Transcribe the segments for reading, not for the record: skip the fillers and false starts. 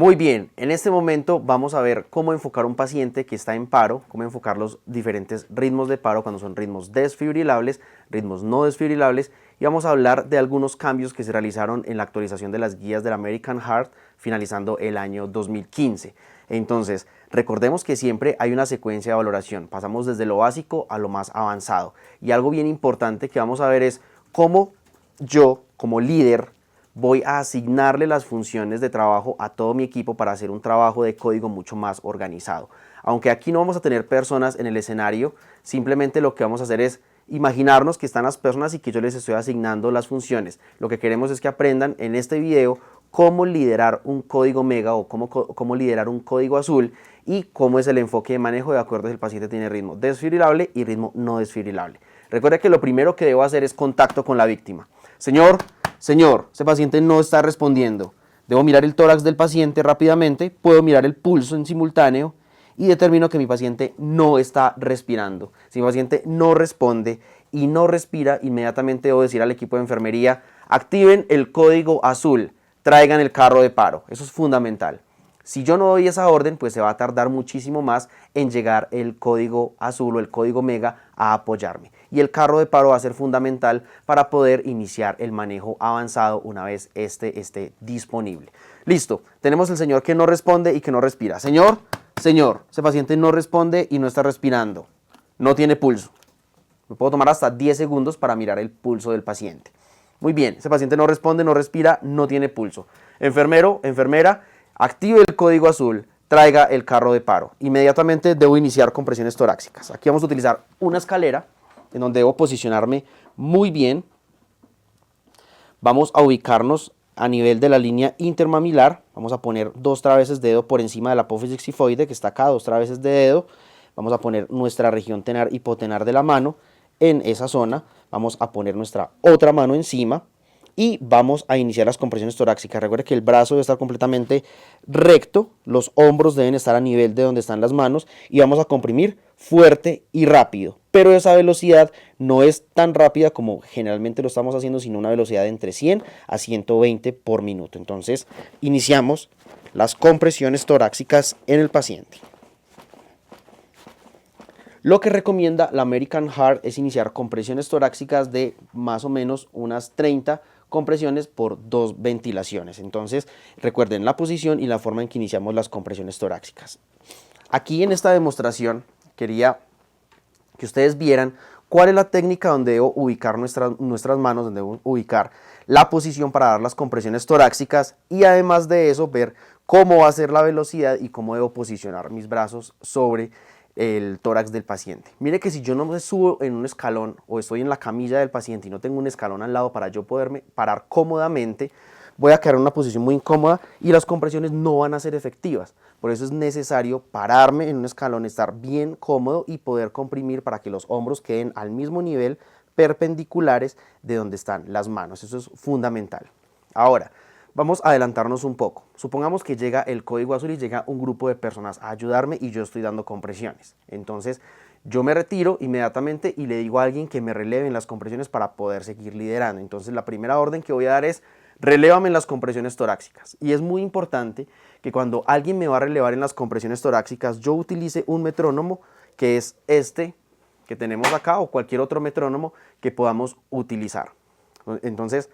Muy bien, en este momento vamos a ver cómo enfocar a un paciente que está en paro, cómo enfocar los diferentes ritmos de paro cuando son ritmos desfibrilables, ritmos no desfibrilables, y vamos a hablar de algunos cambios que se realizaron en la actualización de las guías del American Heart finalizando el año 2015. Entonces, recordemos que siempre hay una secuencia de valoración, pasamos desde lo básico a lo más avanzado, y algo bien importante que vamos a ver es cómo yo, como líder, voy a asignarle las funciones de trabajo a todo mi equipo para hacer un trabajo de código mucho más organizado. Aunque aquí no vamos a tener personas en el escenario, simplemente lo que vamos a hacer es imaginarnos que están las personas y que yo les estoy asignando las funciones. Lo que queremos es que aprendan en este video cómo liderar un código mega o cómo liderar un código azul y cómo es el enfoque de manejo de acuerdo si el paciente tiene ritmo desfibrilable y ritmo no desfibrilable. Recuerda que lo primero que debo hacer es contacto con la víctima. Señor, ese paciente no está respondiendo. Debo mirar el tórax del paciente rápidamente, puedo mirar el pulso en simultáneo y determino que mi paciente no está respirando. Si mi paciente no responde y no respira, inmediatamente debo decir al equipo de enfermería, activen el código azul, traigan el carro de paro. Eso es fundamental. Si yo no doy esa orden, pues se va a tardar muchísimo más en llegar el código azul o el código mega a apoyarme. Y el carro de paro va a ser fundamental para poder iniciar el manejo avanzado una vez este esté disponible. Listo, tenemos el señor que no responde y que no respira. Señor, ese paciente no responde y no está respirando. No tiene pulso. Me puedo tomar hasta 10 segundos para mirar el pulso del paciente. Muy bien, ese paciente no responde, no respira, no tiene pulso. Enfermero, enfermera, active el código azul, traiga el carro de paro. Inmediatamente debo iniciar compresiones torácicas. Aquí vamos a utilizar una escalera en donde debo posicionarme muy bien. Vamos a ubicarnos a nivel de la línea intermamilar. Vamos a poner 2 traveses de dedo por encima de la apófisis xifoide que está acá, 2 traveses de dedo. Vamos a poner nuestra región tenar hipotenar de la mano en esa zona. Vamos a poner nuestra otra mano encima y vamos a iniciar las compresiones torácicas. Recuerde que el brazo debe estar completamente recto, los hombros deben estar a nivel de donde están las manos y vamos a comprimir fuerte y rápido. Pero esa velocidad no es tan rápida como generalmente lo estamos haciendo, sino una velocidad de entre 100 a 120 por minuto. Entonces, iniciamos las compresiones torácicas en el paciente. Lo que recomienda la American Heart es iniciar compresiones torácicas de más o menos unas 30 compresiones por 2 ventilaciones. Entonces, recuerden la posición y la forma en que iniciamos las compresiones torácicas. Aquí en esta demostración quería que ustedes vieran cuál es la técnica donde debo ubicar nuestras manos, donde debo ubicar la posición para dar las compresiones torácicas y además de eso ver cómo va a ser la velocidad y cómo debo posicionar mis brazos sobre el tórax del paciente. Mire que si yo no me subo en un escalón o estoy en la camilla del paciente y no tengo un escalón al lado para yo poderme parar cómodamente, voy a quedar en una posición muy incómoda y las compresiones no van a ser efectivas. Por eso es necesario pararme en un escalón, estar bien cómodo y poder comprimir para que los hombros queden al mismo nivel, perpendiculares de donde están las manos. Eso es fundamental. Ahora, vamos a adelantarnos un poco. Supongamos que llega el código azul y llega un grupo de personas a ayudarme y yo estoy dando compresiones. Entonces, yo me retiro inmediatamente y le digo a alguien que me releve en las compresiones para poder seguir liderando. Entonces, la primera orden que voy a dar es relévame en las compresiones torácicas. Y es muy importante que cuando alguien me va a relevar en las compresiones torácicas, yo utilice un metrónomo que es este que tenemos acá o cualquier otro metrónomo que podamos utilizar. Entonces,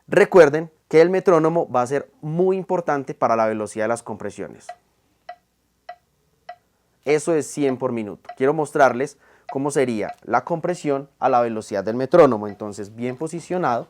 recuerden que el metrónomo va a ser muy importante para la velocidad de las compresiones. Eso es 100 por minuto. Quiero mostrarles cómo sería la compresión a la velocidad del metrónomo. Entonces, bien posicionado.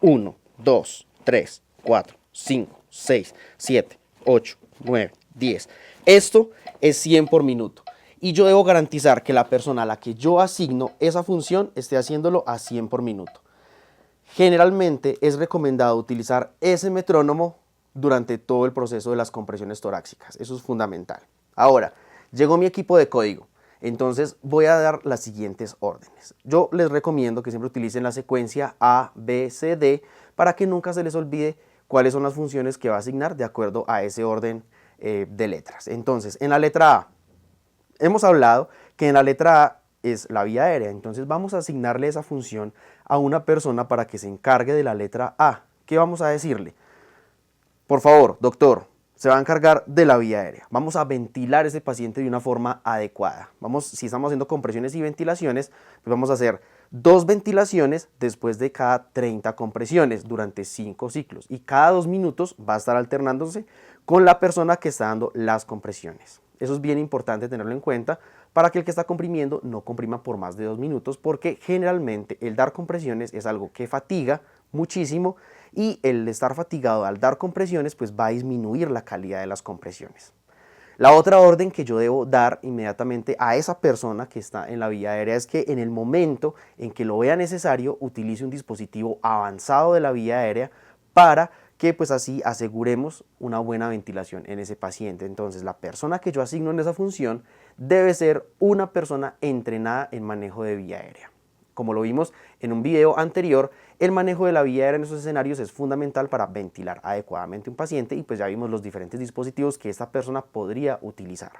Uno, 2, 3, 4, 5, 6, 7, 8, 9, 10. Esto es 100 por minuto. Y yo debo garantizar que la persona a la que yo asigno esa función esté haciéndolo a 100 por minuto. Generalmente es recomendado utilizar ese metrónomo durante todo el proceso de las compresiones torácicas. Eso es fundamental. Ahora, llegó mi equipo de código. Entonces voy a dar las siguientes órdenes. Yo les recomiendo que siempre utilicen la secuencia A, B, C, D para que nunca se les olvide cuáles son las funciones que va a asignar de acuerdo a ese orden de letras. Entonces, en la letra A, hemos hablado que en la letra A es la vía aérea. Entonces vamos a asignarle esa función a una persona para que se encargue de la letra A. ¿Qué vamos a decirle? Por favor, doctor, se va a encargar de la vía aérea. Vamos a ventilar a ese paciente de una forma adecuada. Si estamos haciendo compresiones y ventilaciones, pues vamos a hacer 2 ventilaciones después de cada 30 compresiones durante 5 ciclos. Y cada 2 minutos va a estar alternándose con la persona que está dando las compresiones. Eso es bien importante tenerlo en cuenta para que el que está comprimiendo no comprima por más de 2 minutos, porque generalmente el dar compresiones es algo que fatiga muchísimo y el estar fatigado al dar compresiones pues va a disminuir la calidad de las compresiones. La otra orden que yo debo dar inmediatamente a esa persona que está en la vía aérea es que en el momento en que lo vea necesario utilice un dispositivo avanzado de la vía aérea para que pues así aseguremos una buena ventilación en ese paciente. Entonces la persona que yo asigno en esa función debe ser una persona entrenada en manejo de vía aérea. Como lo vimos en un video anterior, el manejo de la vía aérea en esos escenarios es fundamental para ventilar adecuadamente un paciente y pues ya vimos los diferentes dispositivos que esta persona podría utilizar.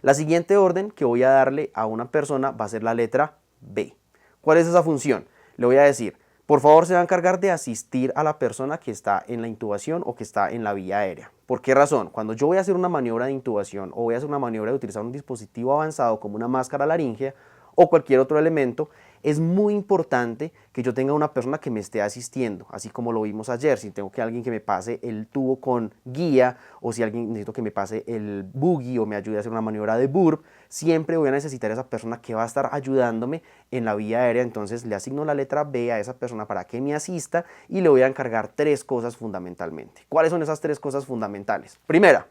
La siguiente orden que voy a darle a una persona va a ser la letra B. ¿Cuál es esa función? Le voy a decir, por favor se va a encargar de asistir a la persona que está en la intubación o que está en la vía aérea. ¿Por qué razón? Cuando yo voy a hacer una maniobra de intubación o voy a hacer una maniobra de utilizar un dispositivo avanzado como una máscara laríngea o cualquier otro elemento, es muy importante que yo tenga una persona que me esté asistiendo, así como lo vimos ayer. Si tengo que alguien que me pase el tubo con guía o si alguien necesito que me pase el buggy o me ayude a hacer una maniobra de burp, siempre voy a necesitar a esa persona que va a estar ayudándome en la vía aérea. Entonces le asigno la letra B a esa persona para que me asista y le voy a encargar 3 cosas fundamentalmente. ¿Cuáles son esas 3 cosas fundamentales? Primera,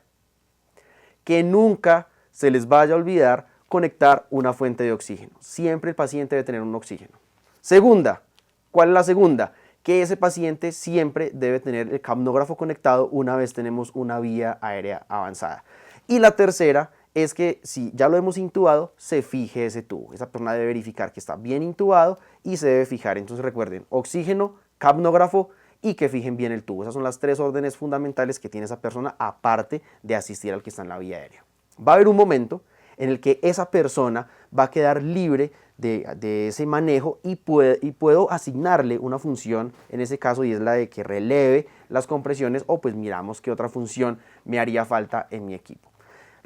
que nunca se les vaya a olvidar conectar una fuente de oxígeno. Siempre el paciente debe tener un oxígeno. Segunda, ¿cuál es la segunda? Que ese paciente siempre debe tener el capnógrafo conectado una vez tenemos una vía aérea avanzada. Y la tercera es que si ya lo hemos intubado, se fije ese tubo. Esa persona debe verificar que está bien intubado y se debe fijar. Entonces recuerden, oxígeno, capnógrafo y que fijen bien el tubo. Esas son las 3 órdenes fundamentales que tiene esa persona aparte de asistir al que está en la vía aérea. Va a haber un momento en el que esa persona va a quedar libre de ese manejo y puedo asignarle una función en ese caso y es la de que releve las compresiones o pues miramos qué otra función me haría falta en mi equipo.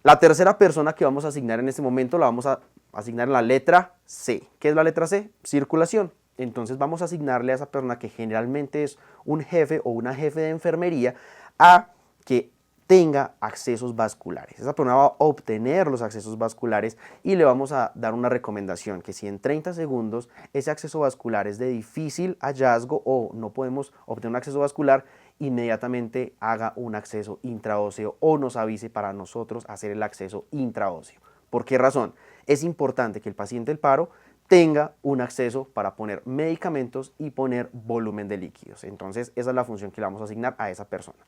La tercera persona que vamos a asignar en este momento la vamos a asignar en la letra C. ¿Qué es la letra C? Circulación. Entonces vamos a asignarle a esa persona que generalmente es un jefe o una jefe de enfermería a que tenga accesos vasculares. Esa persona va a obtener los accesos vasculares y le vamos a dar una recomendación que si en 30 segundos ese acceso vascular es de difícil hallazgo o no podemos obtener un acceso vascular, inmediatamente haga un acceso intraóseo o nos avise para nosotros hacer el acceso intraóseo. ¿Por qué razón? Es importante que el paciente del paro tenga un acceso para poner medicamentos y poner volumen de líquidos. Entonces esa es la función que le vamos a asignar a esa persona.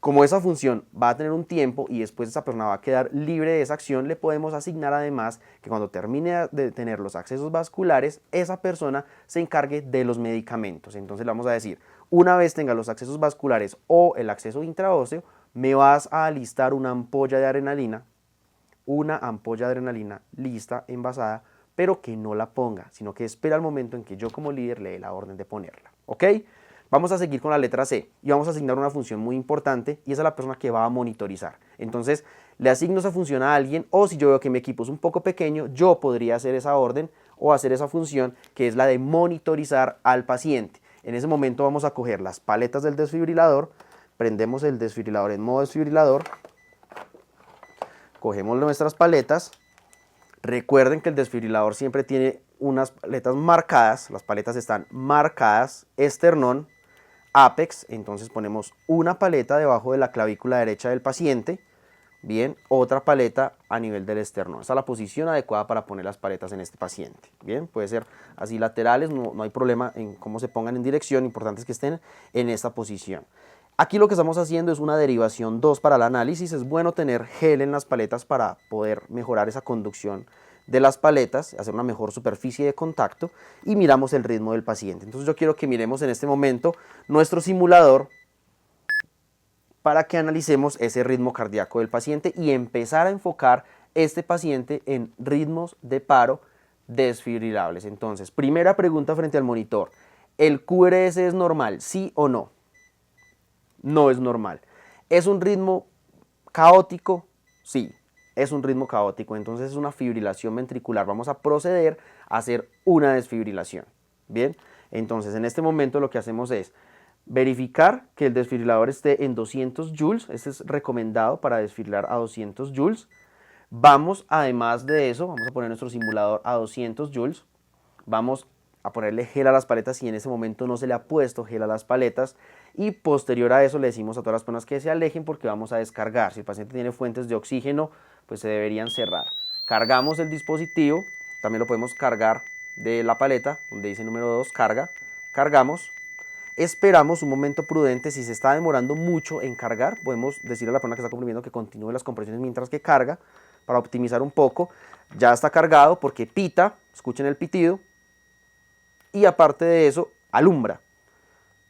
Como esa función va a tener un tiempo y después esa persona va a quedar libre de esa acción, le podemos asignar además que cuando termine de tener los accesos vasculares, esa persona se encargue de los medicamentos. Entonces le vamos a decir, una vez tenga los accesos vasculares o el acceso intraóseo, me vas a alistar una ampolla de adrenalina lista, envasada, pero que no la ponga, sino que espera el momento en que yo como líder le dé la orden de ponerla. ¿Ok? Vamos a seguir con la letra C y vamos a asignar una función muy importante y esa es la persona que va a monitorizar. Entonces le asigno esa función a alguien o si yo veo que mi equipo es un poco pequeño, yo podría hacer esa orden o hacer esa función que es la de monitorizar al paciente. En ese momento vamos a coger las paletas del desfibrilador, prendemos el desfibrilador en modo desfibrilador, cogemos nuestras paletas. Recuerden que el desfibrilador siempre tiene unas paletas marcadas, las paletas están marcadas, esternón, ápex, entonces ponemos una paleta debajo de la clavícula derecha del paciente, bien, otra paleta a nivel del esternón. Esa es la posición adecuada para poner las paletas en este paciente, bien, puede ser así laterales, no hay problema en cómo se pongan en dirección, importante es que estén en esta posición. Aquí lo que estamos haciendo es una derivación 2 para el análisis, es bueno tener gel en las paletas para poder mejorar esa conducción de las paletas, hacer una mejor superficie de contacto y miramos el ritmo del paciente. Entonces yo quiero que miremos en este momento nuestro simulador para que analicemos ese ritmo cardíaco del paciente y empezar a enfocar este paciente en ritmos de paro desfibrilables. Entonces, primera pregunta frente al monitor. ¿El QRS es normal? ¿Sí o no? No es normal. ¿Es un ritmo caótico? Sí, es un ritmo caótico. Entonces es una fibrilación ventricular. Vamos a proceder a hacer una desfibrilación. Bien, entonces en este momento lo que hacemos es verificar que el desfibrilador esté en 200 joules. Este es recomendado para desfibrilar a 200 joules. Vamos, además de eso, vamos a poner nuestro simulador a 200 joules. Vamos a ponerle gel a las paletas si en ese momento no se le ha puesto gel a las paletas. Y posterior a eso le decimos a todas las personas que se alejen porque vamos a descargar. Si el paciente tiene fuentes de oxígeno, pues se deberían cerrar. Cargamos el dispositivo, también lo podemos cargar de la paleta, donde dice número 2, carga. Cargamos. Esperamos un momento prudente. Si se está demorando mucho en cargar, podemos decirle a la persona que está comprimiendo que continúe las compresiones mientras que carga, para optimizar un poco. Ya está cargado porque pita, escuchen el pitido, y aparte de eso, alumbra.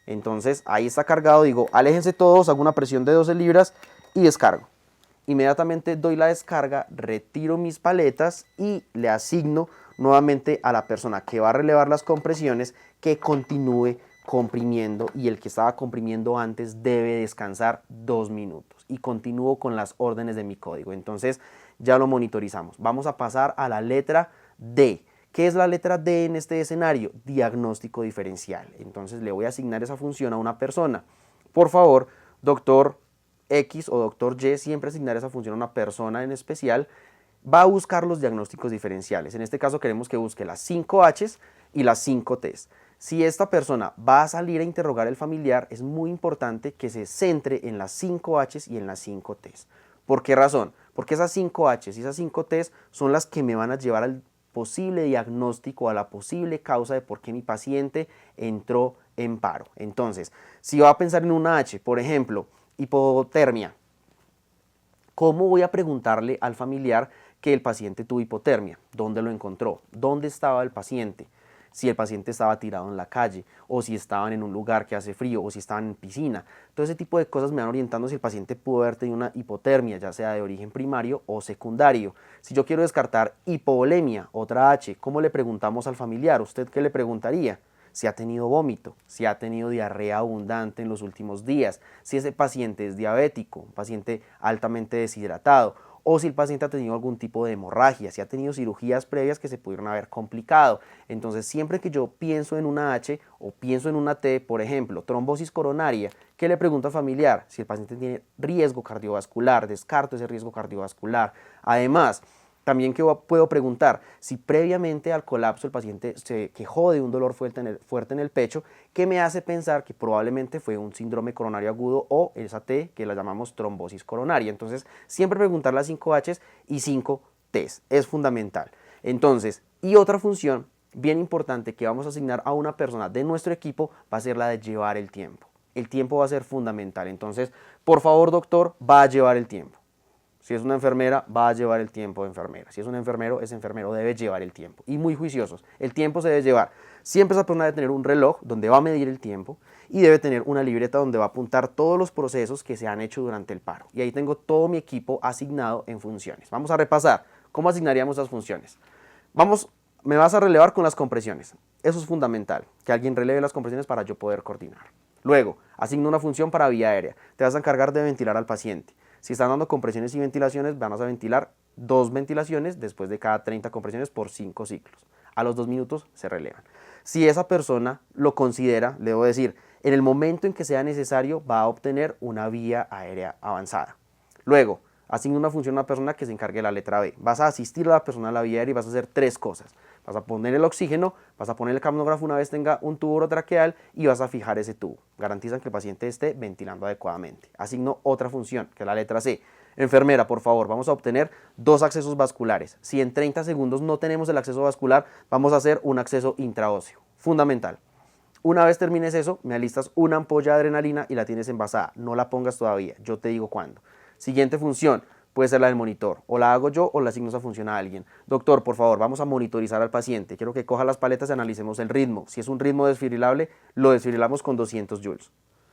Entonces ahí está cargado, digo, aléjense todos, hago una presión de 12 libras y descargo. Inmediatamente doy la descarga, retiro mis paletas y le asigno nuevamente a la persona que va a relevar las compresiones que continúe comprimiendo, y el que estaba comprimiendo antes debe descansar 2 minutos y continúo con las órdenes de mi código. Entonces ya lo monitorizamos. Vamos a pasar a la letra D. ¿Qué es la letra D en este escenario? Diagnóstico diferencial. Entonces le voy a asignar esa función a una persona. Por favor, doctor X o doctor Y, siempre asignar esa función a una persona en especial. Va a buscar los diagnósticos diferenciales. En este caso queremos que busque las 5 H's y las 5 T's. Si esta persona va a salir a interrogar al familiar, es muy importante que se centre en las 5 H's y en las 5 T's. ¿Por qué razón? Porque esas 5 H's y esas 5 T's son las que me van a llevar al posible diagnóstico, a la posible causa de por qué mi paciente entró en paro. Entonces, si va a pensar en una H, por ejemplo, hipotermia, ¿cómo voy a preguntarle al familiar que el paciente tuvo hipotermia? ¿Dónde lo encontró? ¿Dónde estaba el paciente? Si el paciente estaba tirado en la calle, o si estaban en un lugar que hace frío, o si estaban en piscina. Todo ese tipo de cosas me van orientando si el paciente pudo haber tenido una hipotermia, ya sea de origen primario o secundario. Si yo quiero descartar hipovolemia, otra H, ¿cómo le preguntamos al familiar? ¿Usted qué le preguntaría? Si ha tenido vómito, si ha tenido diarrea abundante en los últimos días, si ese paciente es diabético, un paciente altamente deshidratado, o si el paciente ha tenido algún tipo de hemorragia, si ha tenido cirugías previas que se pudieron haber complicado. Entonces, siempre que yo pienso en una H o pienso en una T, por ejemplo, trombosis coronaria, ¿qué le pregunto al familiar? Si el paciente tiene riesgo cardiovascular, descarto ese riesgo cardiovascular. Además, también que puedo preguntar si previamente al colapso el paciente se quejó de un dolor fuerte en el pecho, que me hace pensar que probablemente fue un síndrome coronario agudo o esa T que la llamamos trombosis coronaria. Entonces, siempre preguntar las 5 H's y 5 T's es fundamental. Entonces, y otra función bien importante que vamos a asignar a una persona de nuestro equipo va a ser la de llevar el tiempo. El tiempo va a ser fundamental. Entonces, por favor, doctor, va a llevar el tiempo. Si es una enfermera, va a llevar el tiempo de enfermera. Si es un enfermero, ese enfermero debe llevar el tiempo. Y muy juiciosos, el tiempo se debe llevar. Siempre esa persona debe tener un reloj donde va a medir el tiempo y debe tener una libreta donde va a apuntar todos los procesos que se han hecho durante el paro. Y ahí tengo todo mi equipo asignado en funciones. Vamos a repasar cómo asignaríamos esas funciones. Me vas a relevar con las compresiones. Eso es fundamental, que alguien releve las compresiones para yo poder coordinar. Luego, asigno una función para vía aérea. Te vas a encargar de ventilar al paciente. Si están dando compresiones y ventilaciones, vamos a ventilar 2 ventilaciones después de cada 30 compresiones por 5 ciclos. A los 2 minutos se relevan. Si esa persona lo considera, le debo decir, en el momento en que sea necesario va a obtener una vía aérea avanzada. Luego, asigno una función a una persona que se encargue de la letra B. Vas a asistir a la persona a la vía aérea y vas a hacer 3 cosas. Vas a poner el oxígeno, vas a poner el capnógrafo una vez tenga un tubo orotraqueal y vas a fijar ese tubo. Garantizan que el paciente esté ventilando adecuadamente. Asigno otra función, que es la letra C. Enfermera, por favor, vamos a obtener 2 accesos vasculares. Si en 30 segundos no tenemos el acceso vascular, vamos a hacer un acceso intraóseo. Fundamental. Una vez termines eso, me alistas una ampolla de adrenalina y la tienes envasada. No la pongas todavía, yo te digo cuándo. Siguiente función. Puede ser la del monitor, o la hago yo o la asigno esa función a alguien. Doctor, por favor, vamos a monitorizar al paciente. Quiero que coja las paletas y analicemos el ritmo. Si es un ritmo desfibrilable, lo desfibrilamos con 200 joules.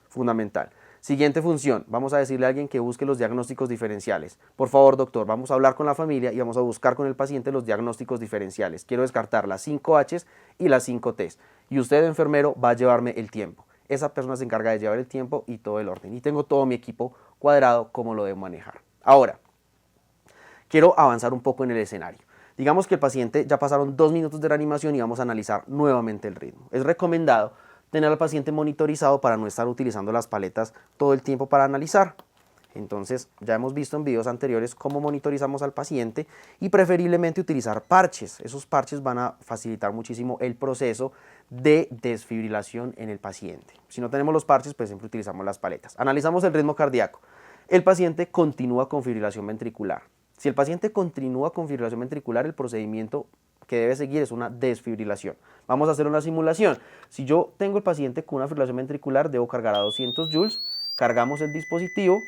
Fundamental. Siguiente función, vamos a decirle a alguien que busque los diagnósticos diferenciales. Por favor, doctor, vamos a hablar con la familia y vamos a buscar con el paciente los diagnósticos diferenciales. Quiero descartar las 5Hs y las 5Ts. Y usted, enfermero, va a llevarme el tiempo. Esa persona se encarga de llevar el tiempo y todo el orden. Y tengo todo mi equipo cuadrado como lo debo manejar. Ahora, quiero avanzar un poco en el escenario. Digamos que el paciente ya pasaron 2 minutos de reanimación y vamos a analizar nuevamente el ritmo. Es recomendado tener al paciente monitorizado para no estar utilizando las paletas todo el tiempo para analizar. Entonces, ya hemos visto en videos anteriores cómo monitorizamos al paciente y preferiblemente utilizar parches. Esos parches van a facilitar muchísimo el proceso de desfibrilación en el paciente. Si no tenemos los parches, pues siempre utilizamos las paletas. Analizamos el ritmo cardíaco. El paciente continúa con fibrilación ventricular. Si el paciente continúa con fibrilación ventricular, el procedimiento que debe seguir es una desfibrilación. Vamos a hacer una simulación. Si yo tengo el paciente con una fibrilación ventricular, debo cargar a 200 joules, cargamos el dispositivo,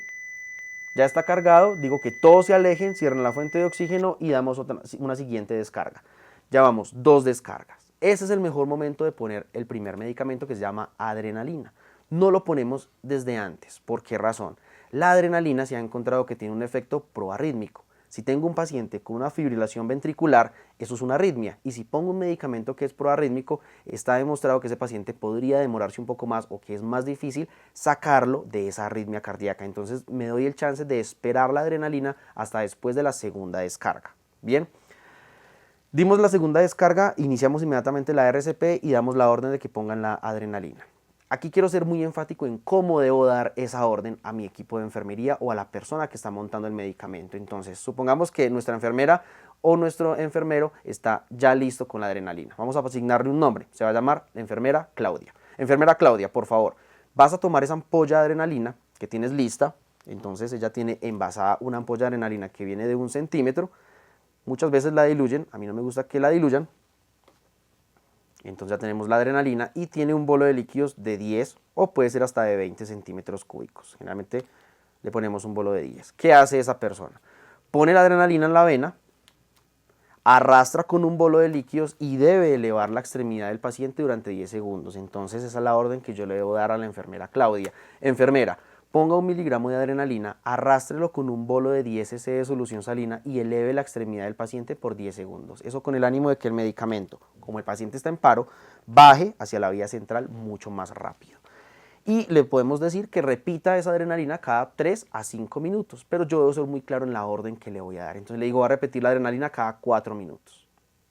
ya está cargado, digo que todos se alejen, cierren la fuente de oxígeno y damos una siguiente descarga. Ya vamos, 2 descargas. Ese es el mejor momento de poner el primer medicamento que se llama adrenalina. No lo ponemos desde antes. ¿Por qué razón? La adrenalina se ha encontrado que tiene un efecto proarrítmico. Si tengo un paciente con una fibrilación ventricular, eso es una arritmia. Y si pongo un medicamento que es proarrítmico, está demostrado que ese paciente podría demorarse un poco más o que es más difícil sacarlo de esa arritmia cardíaca. Entonces me doy el chance de esperar la adrenalina hasta después de la segunda descarga. Bien, dimos la segunda descarga, iniciamos inmediatamente la RCP y damos la orden de que pongan la adrenalina. Aquí quiero ser muy enfático en cómo debo dar esa orden a mi equipo de enfermería o a la persona que está montando el medicamento. Entonces, supongamos que nuestra enfermera o nuestro enfermero está ya listo con la adrenalina. Vamos a asignarle un nombre, se va a llamar enfermera Claudia. Enfermera Claudia, por favor, vas a tomar esa ampolla de adrenalina que tienes lista. Entonces ella tiene envasada una ampolla de adrenalina que viene de 1 centímetro. Muchas veces la diluyen, a mí no me gusta que la diluyan. Entonces ya tenemos la adrenalina y tiene un bolo de líquidos de 10 o puede ser hasta de 20 centímetros cúbicos. Generalmente le ponemos un bolo de 10. ¿Qué hace esa persona? Pone la adrenalina en la vena, arrastra con un bolo de líquidos y debe elevar la extremidad del paciente durante 10 segundos. Entonces esa es la orden que yo le debo dar a la enfermera Claudia. Enfermera, ponga 1 miligramo de adrenalina, arrástrelo con un bolo de 10 cc de solución salina y eleve la extremidad del paciente por 10 segundos. Eso con el ánimo de que el medicamento, como el paciente está en paro, baje hacia la vía central mucho más rápido. Y le podemos decir que repita esa adrenalina cada 3 a 5 minutos, pero yo debo ser muy claro en la orden que le voy a dar. Entonces le digo, va a repetir la adrenalina cada 4 minutos.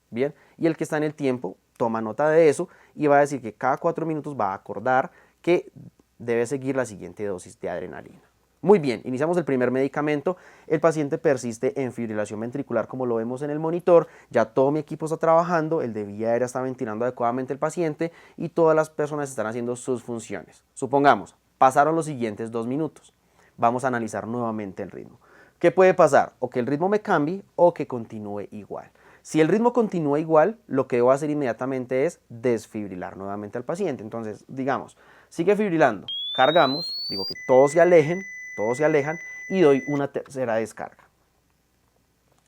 Bien, y el que está en el tiempo toma nota de eso y va a decir que cada 4 minutos va a acordar que debe seguir la siguiente dosis de adrenalina. Muy bien, iniciamos el primer medicamento, el paciente persiste en fibrilación ventricular como lo vemos en el monitor, ya todo mi equipo está trabajando, el de vía aérea está ventilando adecuadamente el paciente y todas las personas están haciendo sus funciones. Supongamos, pasaron los siguientes 2 minutos, vamos a analizar nuevamente el ritmo. ¿Qué puede pasar? O que el ritmo me cambie o que continúe igual. Si el ritmo continúa igual, lo que debo hacer inmediatamente es desfibrilar nuevamente al paciente. Entonces, digamos, sigue fibrilando, cargamos, digo que todos se alejan y doy una tercera descarga.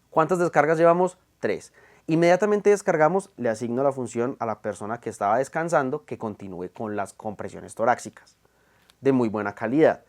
¿Cuántas descargas llevamos? 3. Inmediatamente descargamos, le asigno la función a la persona que estaba descansando que continúe con las compresiones torácicas de muy buena calidad.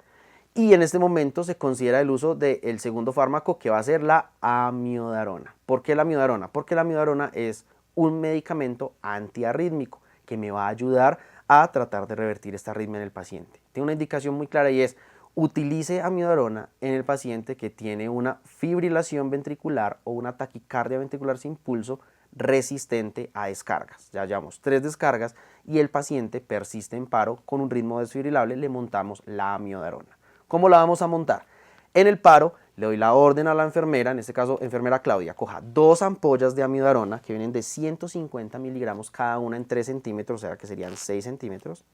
Y en este momento se considera el uso del segundo fármaco que va a ser la amiodarona. ¿Por qué la amiodarona? Porque la amiodarona es un medicamento antiarrítmico que me va a ayudar a tratar de revertir esta arritmia en el paciente. Tiene una indicación muy clara y es utilice amiodarona en el paciente que tiene una fibrilación ventricular o una taquicardia ventricular sin pulso resistente a descargas. Ya llevamos 3 descargas y el paciente persiste en paro con un ritmo desfibrilable, le montamos la amiodarona. ¿Cómo la vamos a montar? En el paro le doy la orden a la enfermera, en este caso enfermera Claudia, coja 2 ampollas de amiodarona que vienen de 150 miligramos cada una en 3 centímetros, o sea que serían 6 centímetros.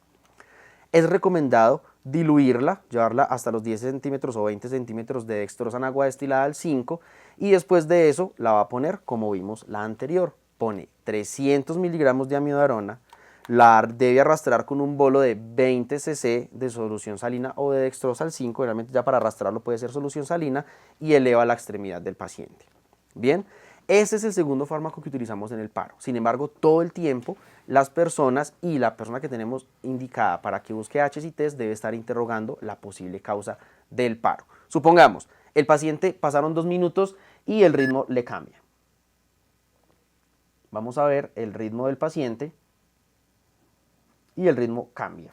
Es recomendado diluirla, llevarla hasta los 10 centímetros o 20 centímetros de dextrosa en agua destilada al 5 y después de eso la va a poner como vimos la anterior. Pone 300 miligramos de amiodarona, la debe arrastrar con un bolo de 20 cc de solución salina o de dextrosa al 5, realmente ya para arrastrarlo puede ser solución salina y eleva la extremidad del paciente. Bien, Ese es el segundo fármaco que utilizamos en el paro. Sin embargo, todo el tiempo las personas y la persona que tenemos indicada para que busque HCTs debe estar interrogando la posible causa del paro. Supongamos, el paciente pasaron 2 minutos y el ritmo le cambia. Vamos a ver el ritmo del paciente y el ritmo cambia.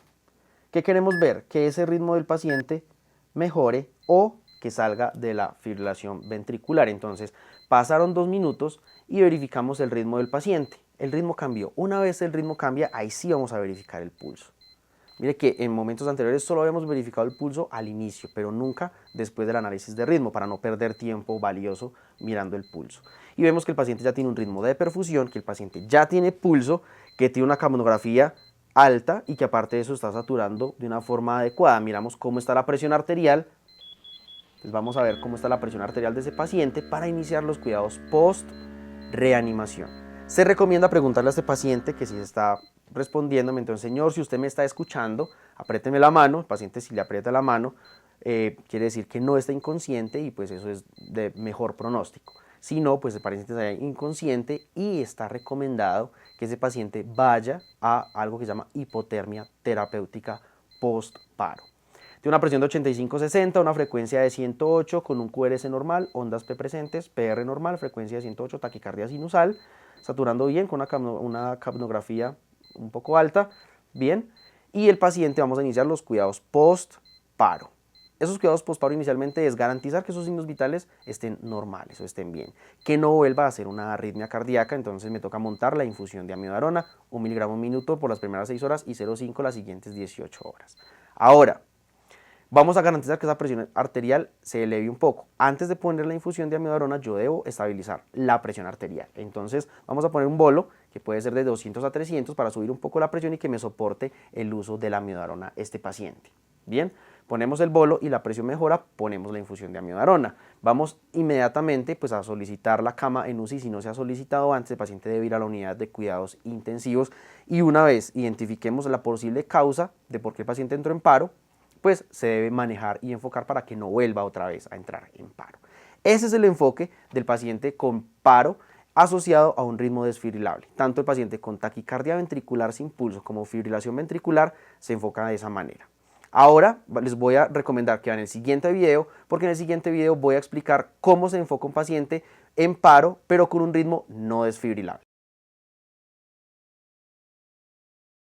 ¿Qué queremos ver? Que ese ritmo del paciente mejore o que salga de la fibrilación ventricular. Entonces, pasaron 2 minutos y verificamos el ritmo del paciente. El ritmo cambió. Una vez el ritmo cambia, ahí sí vamos a verificar el pulso. Mire que en momentos anteriores solo habíamos verificado el pulso al inicio, pero nunca después del análisis de ritmo, para no perder tiempo valioso mirando el pulso. Y vemos que el paciente ya tiene un ritmo de perfusión, que el paciente ya tiene pulso, que tiene una capnografía alta y que aparte de eso está saturando de una forma adecuada. Miramos cómo está la presión arterial. Entonces vamos a ver cómo está la presión arterial de ese paciente para iniciar los cuidados post reanimación. Se recomienda preguntarle a este paciente que si está respondiéndome, entonces señor, si usted me está escuchando, apriéteme la mano. El paciente, si le aprieta la mano, quiere decir que no está inconsciente y pues eso es de mejor pronóstico. Si no, pues el paciente está inconsciente y está recomendado que ese paciente vaya a algo que se llama hipotermia terapéutica post-paro. Tiene una presión de 85/60, una frecuencia de 108 con un QRS normal, ondas P presentes, PR normal, frecuencia de 108, taquicardia sinusal, saturando bien con una capnografía un poco alta, bien, y el paciente vamos a iniciar los cuidados post-paro. Esos cuidados post-paro inicialmente es garantizar que sus signos vitales estén normales o estén bien, que no vuelva a hacer una arritmia cardíaca. Entonces me toca montar la infusión de amiodarona, 1 miligramo minuto por las primeras 6 horas y 0,5 las siguientes 18 horas. Ahora, vamos a garantizar que esa presión arterial se eleve un poco. Antes de poner la infusión de amiodarona, yo debo estabilizar la presión arterial. Entonces vamos a poner un bolo que puede ser de 200 a 300 para subir un poco la presión y que me soporte el uso de la amiodarona este paciente. Bien, ponemos el bolo y la presión mejora, ponemos la infusión de amiodarona. Vamos inmediatamente pues, a solicitar la cama en UCI. Si no se ha solicitado antes, el paciente debe ir a la unidad de cuidados intensivos y una vez identifiquemos la posible causa de por qué el paciente entró en paro, pues se debe manejar y enfocar para que no vuelva otra vez a entrar en paro. Ese es el enfoque del paciente con paro asociado a un ritmo desfibrilable. Tanto el paciente con taquicardia ventricular sin pulso como fibrilación ventricular se enfoca de esa manera. Ahora les voy a recomendar que vean el siguiente video, porque en el siguiente video voy a explicar cómo se enfoca un paciente en paro, pero con un ritmo no desfibrilable.